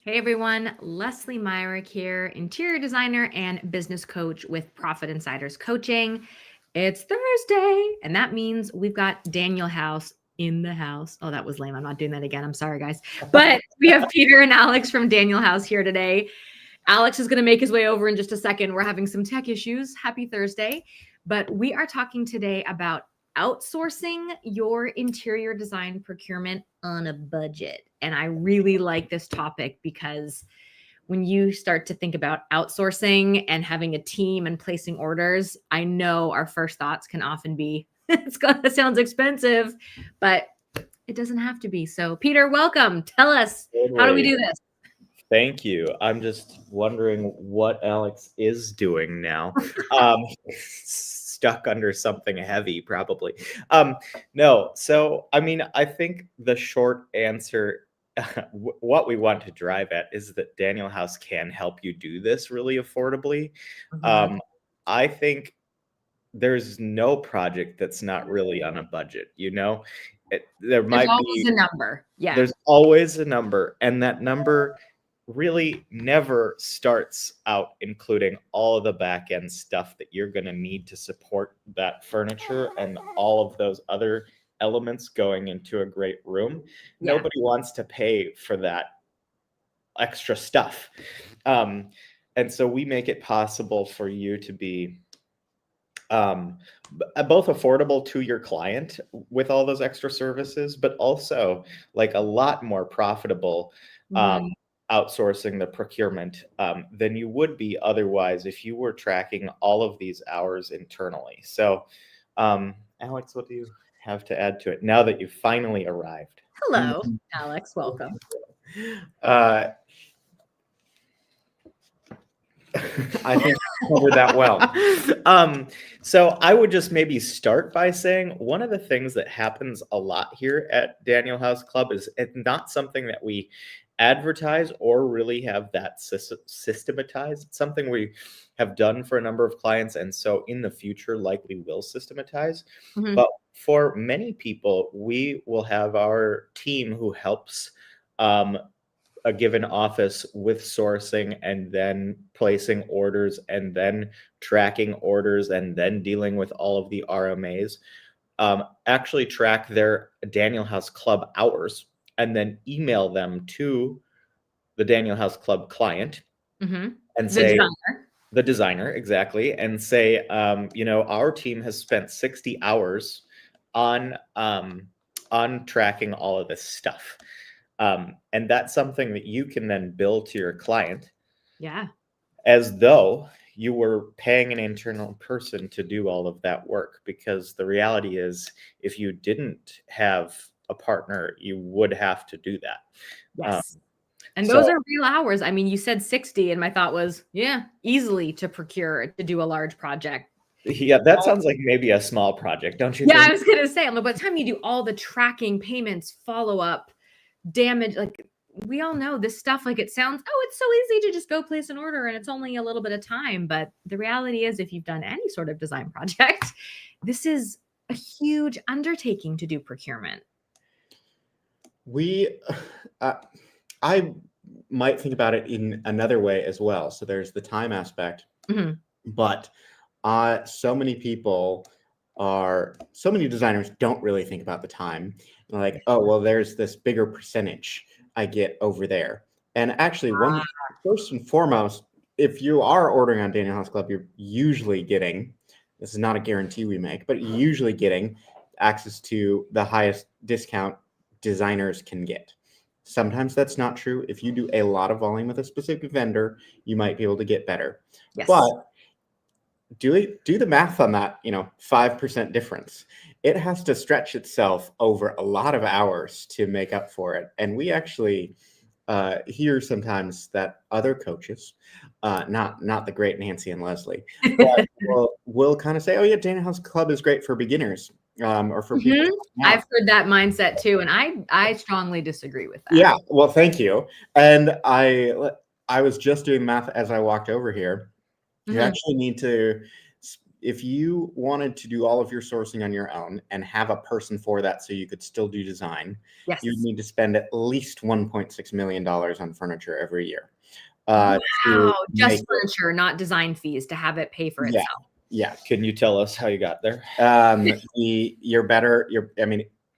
Hey everyone, Lesley Myrick here, interior designer and business coach with Profit Insiders Coaching. It's Thursday, and that means we've got Daniel House in the house. Oh, that was lame. I'm not doing that again. I'm sorry, guys. But we have Peter and Alex from Daniel House here today. Alex is going to make his way over in just a second. We're having some tech issues. Happy Thursday. But we are talking today about outsourcing your interior design procurement on a budget. And I really like this topic because when you start to think about outsourcing and having a team and placing orders, I know our first thoughts can often be, sounds expensive, but it doesn't have to be. So Peter, welcome. Tell us, how do we do this? Thank you. I'm just wondering what Alex is doing now. Stuck under something heavy, probably. No, so I mean, I think the short answer, what we want to drive at, is that Daniel House can help you do this really affordably. I think there's no project that's not really on a budget. There might always be a number. Yeah. There's always a number, and that number really never starts out including all of the back end stuff that you're going to need to support that furniture and all of those other elements going into a great room. Yeah. Nobody wants to pay for that extra stuff. And so we make it possible for you to be both affordable to your client with all those extra services, but also like a lot more profitable outsourcing the procurement than you would be otherwise if you were tracking all of these hours internally. So, Alex, what do you have to add to it now that you finally arrived? Hello, Alex. Welcome. I think I covered that well. So I would just maybe start by saying one of the things that happens a lot here at Daniel House Club is it's not something that we advertise or really have that systematized. It's something we have done for a number of clients, and so in the future likely will systematize. But for many people, we will have our team who helps a given office with sourcing and then placing orders and then tracking orders and then dealing with all of the RMAs, actually track their Daniel House Club hours and then email them to the Daniel House Club client and say, the designer, exactly, and say, our team has spent 60 hours on tracking all of this stuff. And that's something that you can then bill to your client. Yeah. As though you were paying an internal person to do all of that work, because the reality is if you didn't have a partner, you would have to do that. Yes. And those are real hours. I mean, you said 60 and my thought was, easily to procure to do a large project. Yeah, that sounds like maybe a small project, don't you? Yeah, I was going to say, by the time you do all the tracking, payments, follow-up, damage, like we all know this stuff, like it sounds, it's so easy to just go place an order and it's only a little bit of time. But the reality is if you've done any sort of design project, this is a huge undertaking to do procurement. I might think about it in another way as well. So there's the time aspect, but so many designers don't really think about the time. Like, oh, well, there's this bigger percentage I get over there. And actually, first and foremost, if you are ordering on Daniel House Club, you're usually getting, this is not a guarantee we make, but usually getting access to the highest discount designers can get. Sometimes that's not true. If you do a lot of volume with a specific vendor, you might be able to get better. Yes. But do the math on that, 5% difference. It has to stretch itself over a lot of hours to make up for it. And we actually hear sometimes that other coaches, not the great Nancy and Lesley, but will kind of say, oh yeah, Daniel House Club is great for beginners. Or for people. I've heard that mindset too, and I strongly disagree with that. Yeah, well, thank you. And I was just doing math as I walked over here. You actually need to if you wanted to do all of your sourcing on your own and have a person for that so you could still do design, Yes. you'd need to spend at least $1.6 million on furniture every year. Wow. To Just make it- furniture, not design fees, to have it pay for Yeah. itself. Yeah. Can you tell us how you got there? I mean,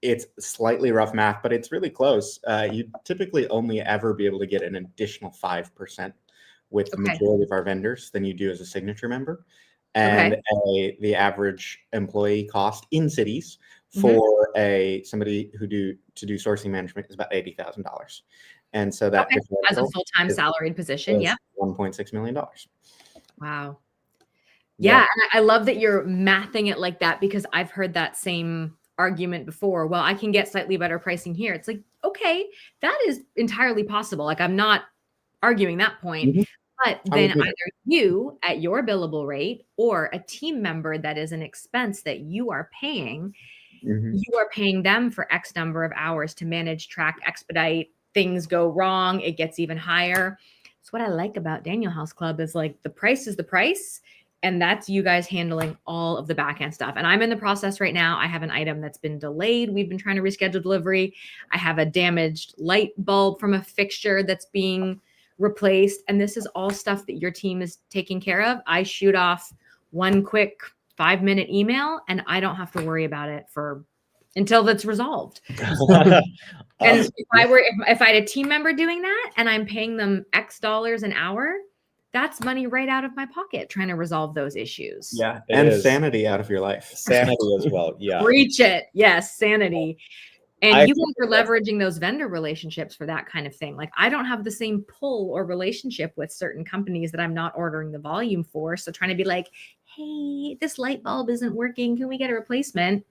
it's slightly rough math, but it's really close. You'd typically only ever be able to get an additional 5% with the Okay. majority of our vendors than you do as a signature member. And the average employee cost in cities for somebody to do sourcing management is about $80,000. And so that As a full-time salaried position, yeah. $1.6 million. Wow. Yeah, and I love that you're mathing it like that, because I've heard that same argument before. Well, I can get slightly better pricing here. It's like, okay, that is entirely possible. Like, I'm not arguing that point. Mhm. But then either you at your billable rate or a team member that is an expense that you are paying, you are paying them for X number of hours to manage, track, expedite. Things go wrong, it gets even higher. So what I like about Daniel House Club is, like, the price is the price. And that's you guys handling all of the back end stuff. And I'm in the process right now. I have an item that's been delayed. We've been trying to reschedule delivery. I have a damaged light bulb from a fixture that's being replaced. And this is all stuff that your team is taking care of. I shoot off one quick 5-minute email and I don't have to worry about it until that's resolved. And if I had a team member doing that and I'm paying them X dollars an hour, that's money right out of my pocket trying to resolve those issues. Yeah. And sanity out of your life. Sanity as well. Yeah. Preach it. Yes. Sanity. And you guys are leveraging those vendor relationships for that kind of thing. Like, I don't have the same pull or relationship with certain companies that I'm not ordering the volume for. So trying to be like, hey, this light bulb isn't working. Can we get a replacement?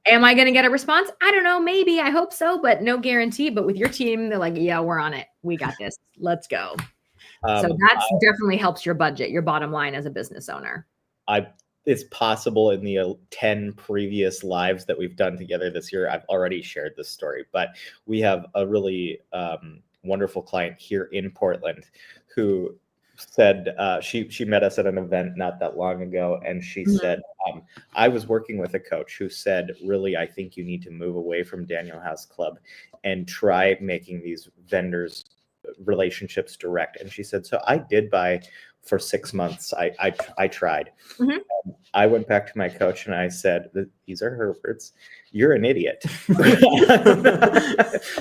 Am I going to get a response? I don't know. Maybe. I hope so, but no guarantee. But with your team, they're like, yeah, we're on it. We got this. Let's go. So that's definitely helps your budget, your bottom line as a business owner. It's possible in the 10 previous lives that we've done together this year, I've already shared this story, but we have a really wonderful client here in Portland who said she met us at an event not that long ago, and she said, I was working with a coach who said, really, I think you need to move away from Daniel House Club and try making these vendors relationships direct. And she said, so I did buy for 6 months. I tried. I went back to my coach and I said, these are her words. You're an idiot.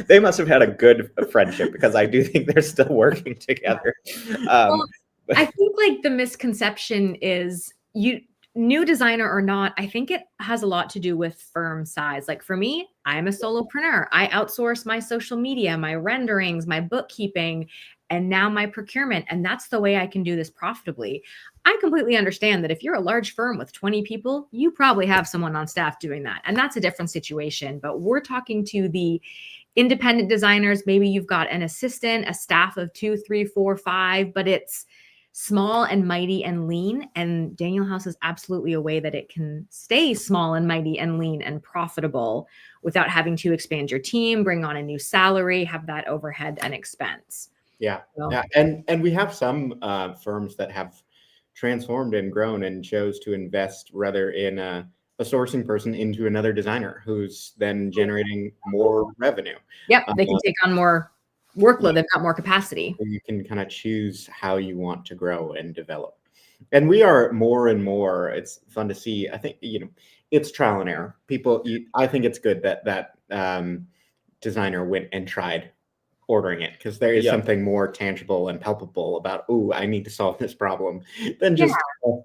They must have had a good friendship, because I do think they're still working together. Well, I think, like, the misconception is, new designer or not, I think it has a lot to do with firm size. Like, for me, I'm a solopreneur. I outsource my social media, my renderings, my bookkeeping, and now my procurement. And that's the way I can do this profitably. I completely understand that if you're a large firm with 20 people, you probably have someone on staff doing that. And that's a different situation. But we're talking to the independent designers. Maybe you've got an assistant, a staff of 2, 3, 4, 5, but it's small and mighty and lean. And Daniel House is absolutely a way that it can stay small and mighty and lean and profitable without having to expand your team, bring on a new salary, have that overhead and expense. Yeah. Yeah. And we have some firms that have transformed and grown and chose to invest rather in a sourcing person into another designer who's then generating more revenue. Yep. They can take on more workload. They've got more capacity. You can kind of choose how you want to grow and develop. And we are more and more, it's fun to see. I think, it's trial and error. I think it's good that designer went and tried ordering it, because there is something more tangible and palpable about, I need to solve this problem, than just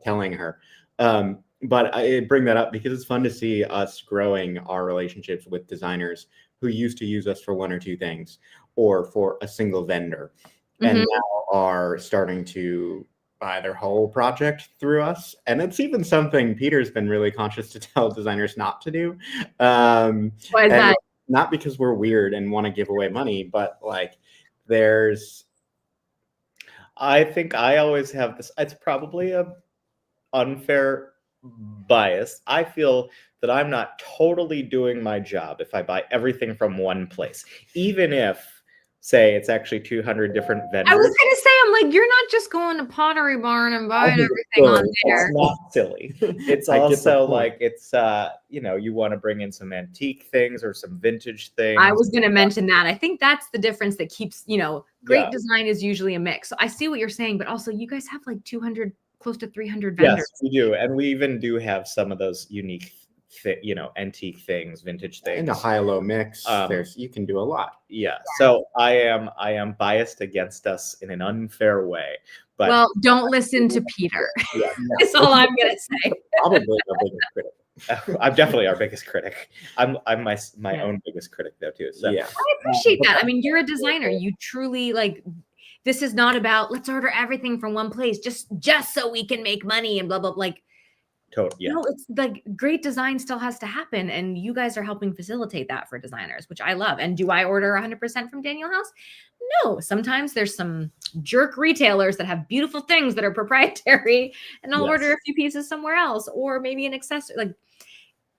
telling her. But I bring that up because it's fun to see us growing our relationships with designers who used to use us for one or two things or for a single vendor, and now are starting to buy their whole project through us. And it's even something Peter's been really conscious to tell designers not to do. Why is that? Not because we're weird and want to give away money, but like I think I always have this, it's probably a unfair bias. I feel that I'm not totally doing my job if I buy everything from one place, even if say it's actually 200 different vendors. I was gonna say, I'm like, you're not just going to Pottery Barn and buying everything on there. It's not silly. It's I get the also point. like it's you want to bring in some antique things or some vintage things. I was gonna mention that. I think that's the difference that keeps, great Yeah. design is usually a mix. So I see what you're saying, but also you guys have like 200, close to 300 vendors. Yes, we do, and we even do have some of those unique, antique things, vintage things. In a high-low mix, you can do a lot. Yeah. So I am biased against us in an unfair way. But Well, don't listen to Peter. yeah, That's all I'm gonna say. Probably our biggest critic. I'm definitely our biggest critic. I'm my own biggest critic though too. So Yeah. I appreciate that. I mean, you're a designer. You truly this is not about let's order everything from one place just so we can make money and blah blah. totally. Yeah. No, it's like great design still has to happen, and you guys are helping facilitate that for designers, which I love. And do I order 100% from Daniel House? No, sometimes there's some jerk retailers that have beautiful things that are proprietary, and I'll order a few pieces somewhere else, or maybe an accessory.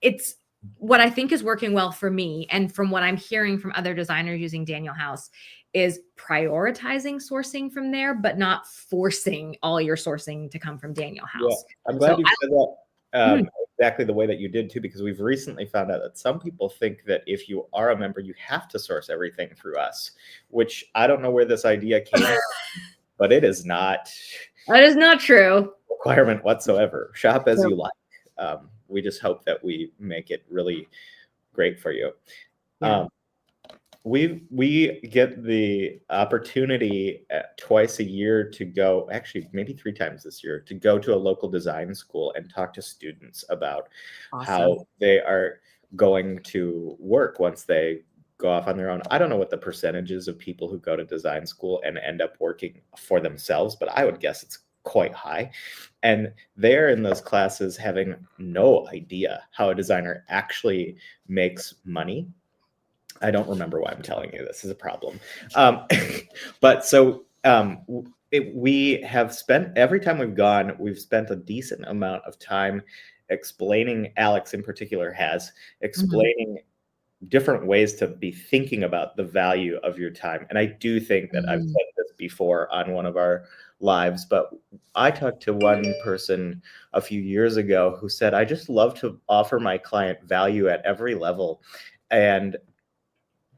It's what I think is working well for me, and from what I'm hearing from other designers using Daniel House, is prioritizing sourcing from there, but not forcing all your sourcing to come from Daniel House. Yeah. I'm glad you said that. Exactly the way that you did too, because we've recently found out that some people think that if you are a member, you have to source everything through us, which I don't know where this idea came from, but it is not. That is not true. Requirement whatsoever. Shop as you like. We just hope that we make it really great for you. Yeah. We get the opportunity twice a year to go, actually maybe 3 times this year, to go to a local design school and talk to students about how they are going to work once they go off on their own. I don't know what the percentages of people who go to design school and end up working for themselves, but I would guess it's quite high. And they're in those classes having no idea how a designer actually makes money. I don't remember why I'm telling you this is a problem. But so we have spent, every time we've spent a decent amount of time explaining, Alex in particular has, explaining different ways to be thinking about the value of your time. And I do think that I've said this before on one of our lives, but I talked to one person a few years ago who said, I just love to offer my client value at every level. And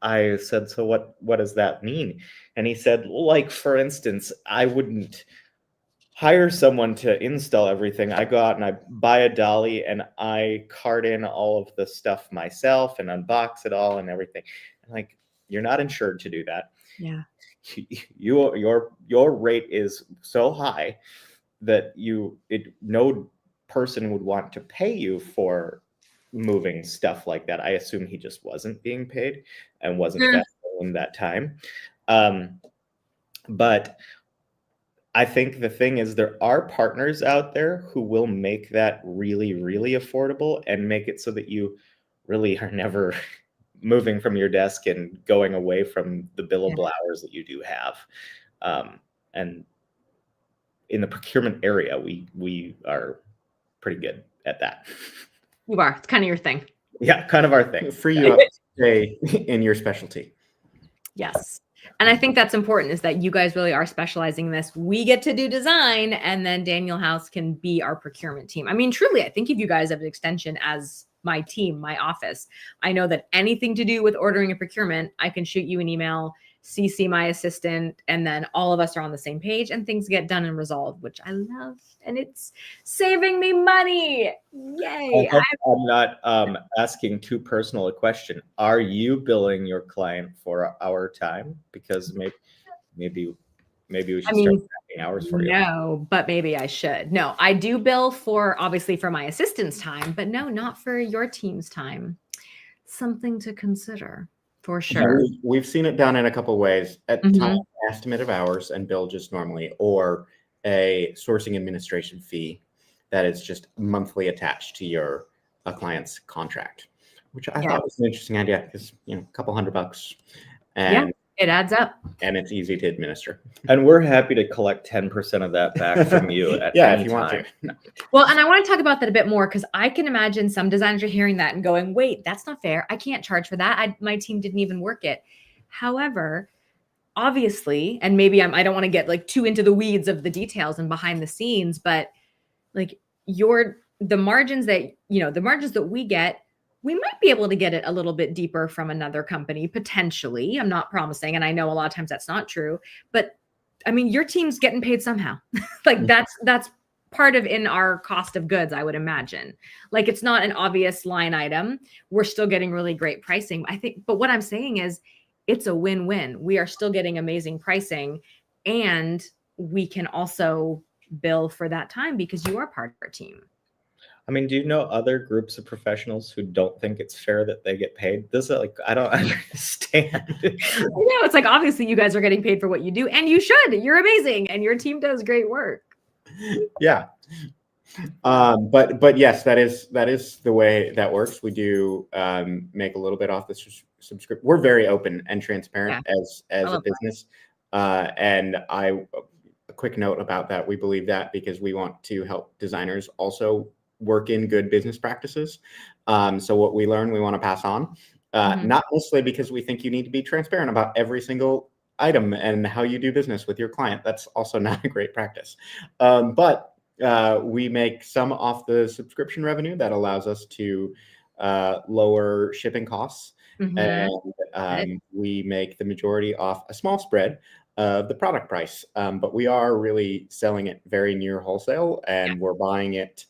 I said, so what does that mean? And he said, like, for instance, I wouldn't hire someone to install everything. I go out and I buy a dolly and I cart in all of the stuff myself and unbox it all and everything. And like, you're not insured to do that. Yeah. Your rate is so high that no person would want to pay you for moving stuff like that. I assume he just wasn't being paid and wasn't in that time. But I think the thing is, there are partners out there who will make that really, really affordable and make it so that you really are never moving from your desk and going away from the billable hours that you do have. And in the procurement area, we are pretty good at that. You are. It's kind of your thing. Yeah, kind of our thing. Free you up to stay in your specialty. Yes. And I think that's important, is that you guys really are specializing in this. We get to do design, and then Daniel House can be our procurement team. I mean, truly, I think if you guys have an extension as my team, my office, I know that anything to do with ordering a procurement, I can shoot you an email, CC my assistant, and then all of us are on the same page and things get done and resolved, which I love. And it's saving me money. Yay. I'm not asking too personal a question. Are you billing your client for our time? Because maybe we should start tracking hours for you. No, but maybe I should. No, I do bill obviously for my assistant's time, but no, not for your team's time. Something to consider. For sure. We've seen it done in a couple of ways. At time estimate of hours and bill just normally, or a sourcing administration fee that is just monthly attached to a client's contract, which I thought was an interesting idea, because a couple $100 and it adds up. And it's easy to administer. And we're happy to collect 10% of that back from you at any if you time. want to. Well, and I want to talk about that a bit more, because I can imagine some designers are hearing that and going, wait, that's not fair. I can't charge for that. My team didn't even work it. However, obviously, and maybe I don't want to get like too into the weeds of the details and behind the scenes, but like the margins that, the margins that we get, we might be able to get it a little bit deeper from another company, potentially. I'm not promising. And I know a lot of times that's not true, but I mean, your team's getting paid somehow. Like that's part of in our cost of goods, I would imagine. Like it's not an obvious line item. We're still getting really great pricing. I think, but what I'm saying is it's a win-win. We are still getting amazing pricing, and we can also bill for that time because you are part of our team. I mean, do you know other groups of professionals who don't think it's fair that they get paid? This is like, I don't understand. It's like, obviously you guys are getting paid for what you do, and you should. You're amazing, and your team does great work. Yeah. But yes, that is the way that works. We do make a little bit off the subscription. We're very open and transparent as a business. And a quick note about that. We believe that because we want to help designers also work in good business practices. So what we learn, we want to pass on, not necessarily because we think you need to be transparent about every single item and how you do business with your client. That's also not a great practice. But we make some off the subscription revenue that allows us to lower shipping costs. And we make the majority off a small spread of the product price. But we are really selling it very near wholesale, and we're buying it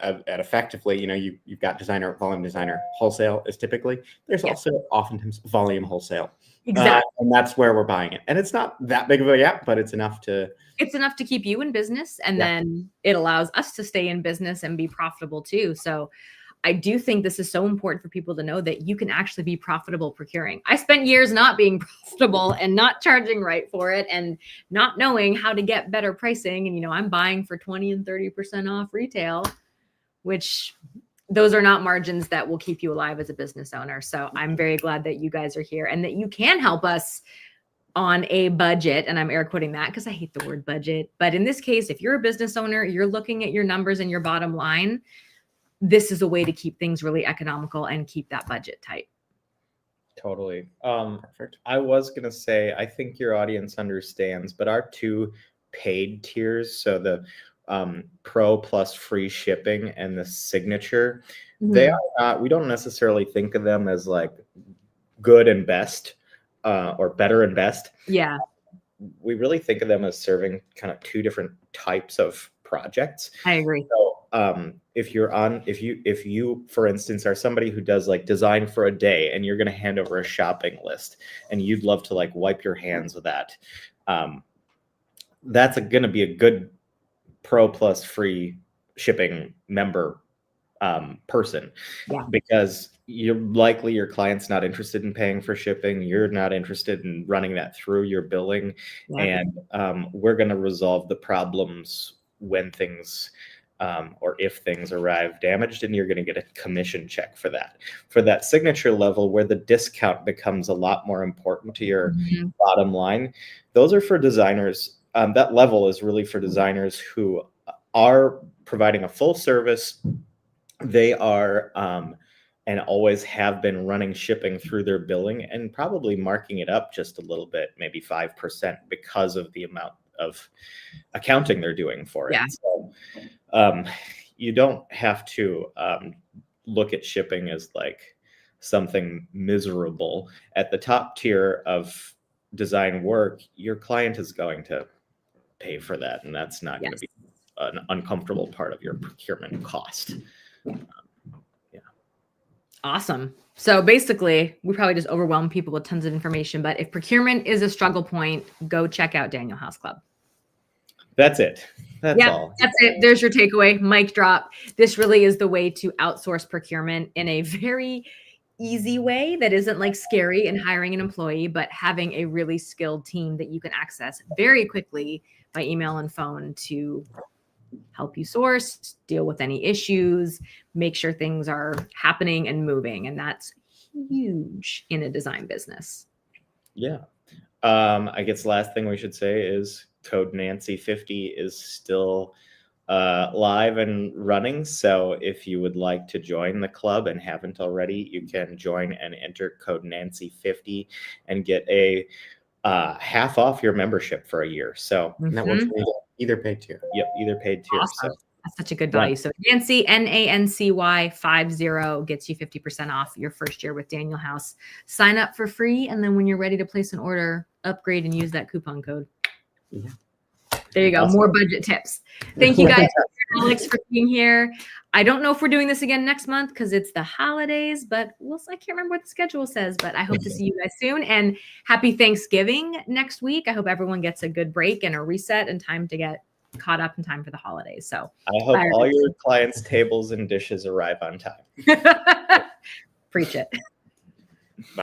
at effectively, you've got designer, volume designer, wholesale is typically, there's also oftentimes volume wholesale. Exactly. And that's where we're buying it. And it's not that big of a gap, but it's enough to keep you in business. And then it allows us to stay in business and be profitable too. So I do think this is so important for people to know that you can actually be profitable procuring. I spent years not being profitable and not charging right for it and not knowing how to get better pricing. And, I'm buying for 20 and 30% off retail, which those are not margins that will keep you alive as a business owner. So I'm very glad that you guys are here and that you can help us on a budget. And I'm air quoting that because I hate the word budget. But in this case, if you're a business owner, you're looking at your numbers and your bottom line, this is a way to keep things really economical and keep that budget tight. Totally. Perfect. I was going to say, I think your audience understands, but our two paid tiers, so the Pro plus free shipping and the Signature, they are not, we don't necessarily think of them as like good and best or better and best. Yeah. We really think of them as serving kind of two different types of projects. I agree. So if you, for instance, are somebody who does like design for a day and you're going to hand over a shopping list and you'd love to like wipe your hands with that, that's going to be a good Pro plus free shipping member person, because your client's not interested in paying for shipping. You're not interested in running that through your billing. And we're going to resolve the problems when things or if things arrive damaged, and you're going to get a commission check for that. For that Signature level, where the discount becomes a lot more important to your bottom line, those are for designers. That level is really for designers who are providing a full service. They are and always have been running shipping through their billing and probably marking it up just a little bit, maybe 5%, because of the amount of accounting they're doing for it. So you don't have to look at shipping as like something miserable. At the top tier of design work, your client is going to pay for that, and that's not going to be an uncomfortable part of your procurement cost. Awesome. So basically, we probably just overwhelm people with tons of information, but if procurement is a struggle point, go check out Daniel House Club. That's it. That's all. That's it. There's your takeaway. Mic drop. This really is the way to outsource procurement in a very easy way that isn't like scary in hiring an employee, but having a really skilled team that you can access very quickly by email and phone to help you source, deal with any issues, make sure things are happening and moving. And that's huge in a design business. Yeah. I guess the last thing we should say is code Nancy 50 is still live and running. So if you would like to join the club and haven't already, you can join and enter code Nancy 50 and get a half off your membership for a year. So And that works Mhm. for me. Either paid tier. yep, either paid tier. Awesome. So That's such a good value. So Nancy, NANCY 50 gets you 50% off your first year with Daniel House. Sign up for free, and then when you're ready to place an order, upgrade and use that coupon code. Yeah. There you go. Awesome. More budget tips. Thank you guys, Alex, for being here. I don't know if we're doing this again next month because it's the holidays, but I can't remember what the schedule says, but I hope to see you guys soon. And happy Thanksgiving next week. I hope everyone gets a good break and a reset and time to get caught up in time for the holidays. So I hope all your clients' tables and dishes arrive on time. preach it.